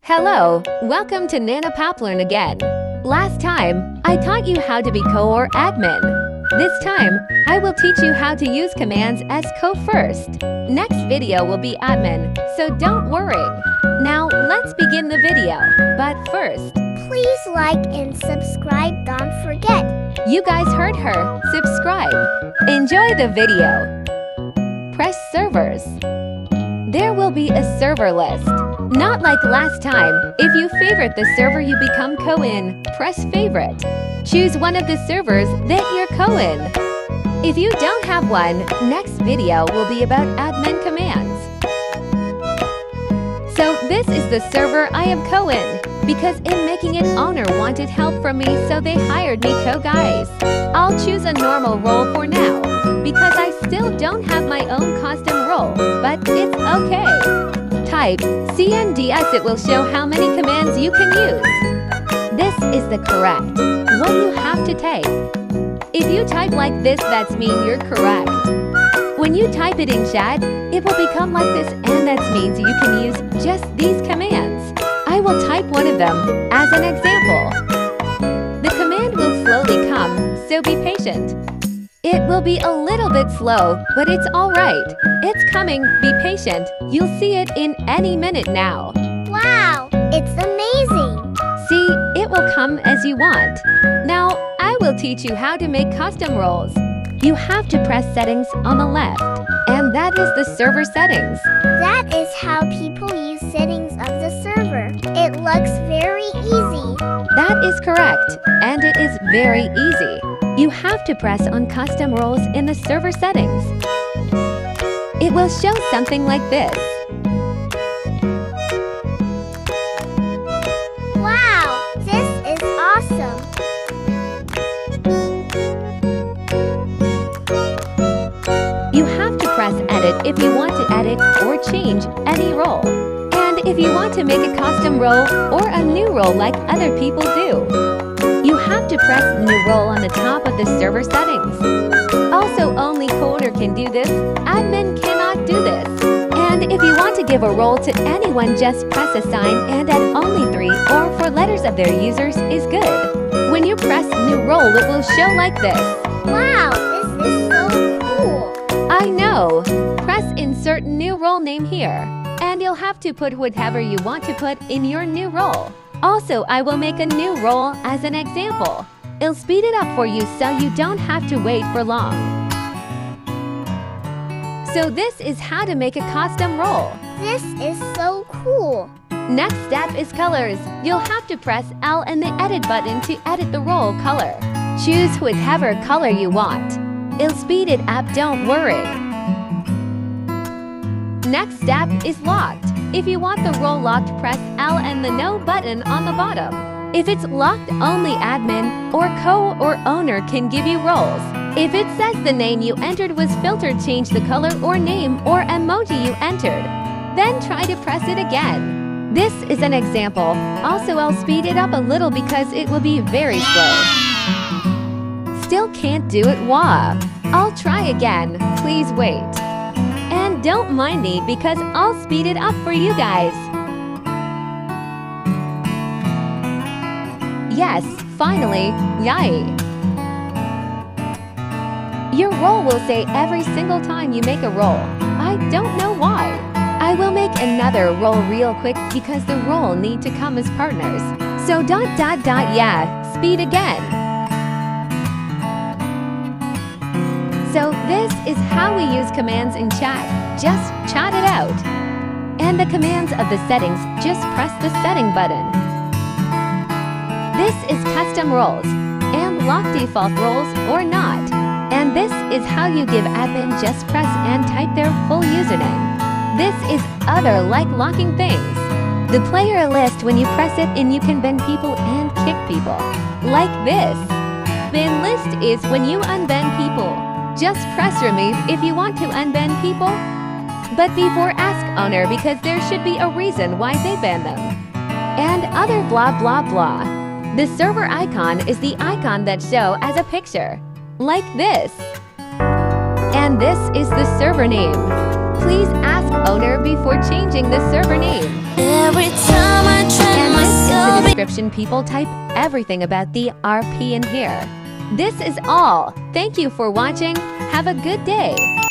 Hello, welcome to Nanapaplearn again. Last time, I taught you how to be co or admin. This time, I will teach you how to use commands as co first. Next video will be admin, so don't worry. Now, let's begin the video. But first, please like and subscribe, don't forget. You guys heard her. Subscribe. Enjoy the video. Press servers. There will be a server list. Not like last time. If you favorite the server you become co-in, press favorite. Choose one of the servers that you're co-in. If you don't have one, next video will be about admin commands. So this is the server I am co-in, because in making it owner wanted help from me, so they hired me co-guys. I'll choose a normal role for now, because I still don't have my own custom role, but it's okay. Type CNDS, it will show how many commands you can use. This is the correct what you have to type. If you type like this, that's mean you're correct. When you type it in chat, it will become like this, and that means you can use just these commands. I will type one of them as an example. The command will slowly come, so be patient. It will be a little bit slow, but it's alright. It's coming, be patient. You'll see it in any minute now. Wow, it's amazing. See, it will come as you want. Now, I will teach you how to make custom roles. You have to press settings on the left, and that is the server settings. That is how people use settings of the server. It looks very easy. That is correct, and it is very easy. You have to press on custom roles in the server settings. It will show something like this. Wow, this is awesome. You have to press edit if you want to edit or change any role. And if you want to make a custom role or a new role like other people do. You have to press new role on the top of the server settings. Also, only coder can do this. Admin cannot do this. And if you want to give a role to anyone, just press assign and add only 3 or 4 letters of their users is good. When you press new role, it will show like this. Wow, this is so cool. I know. Press insert new role name here. And you'll have to put whatever you want to put in your new role. Also, I will make a new role as an example. It'll speed it up for you so you don't have to wait for long. So this is how to make a custom role. This is so cool. Next step is colors. You'll have to press L and the edit button to edit the role color. Choose whatever color you want. It'll speed it up, don't worry. Next step is locked. If you want the role locked, press L and the no button on the bottom. If it's locked, only admin or co or owner can give you roles. If it says the name you entered was filtered, change the color or name or emoji you entered. Then try to press it again. This is an example. Also, I'll speed it up a little because it will be very slow. Still can't do it, wah. I'll try again. Please wait. And don't mind me because I'll speed it up for you guys. Yes, finally, yay! Your role will say every single time you make a role. I don't know why. I will make another role real quick because the role need to come as partners. So ... yeah, speed again. So this is how we use commands in chat. Just chat it out. And the commands of the settings, just press the setting button. This is custom roles and lock default roles or not. And this is how you give admin, just press and type their full username. This is other like locking things. The player list, when you press it in, you can ban people and kick people. Like this. Ban list is when you unban people. Just press remove if you want to unban people. But before ask owner because there should be a reason why they ban them. And other blah blah blah. The server icon is the icon that show as a picture. Like this. And this is the server name. Please ask owner before changing the server name. Every time I try description people type everything about the RP in here. This is all. Thank you for watching. Have a good day.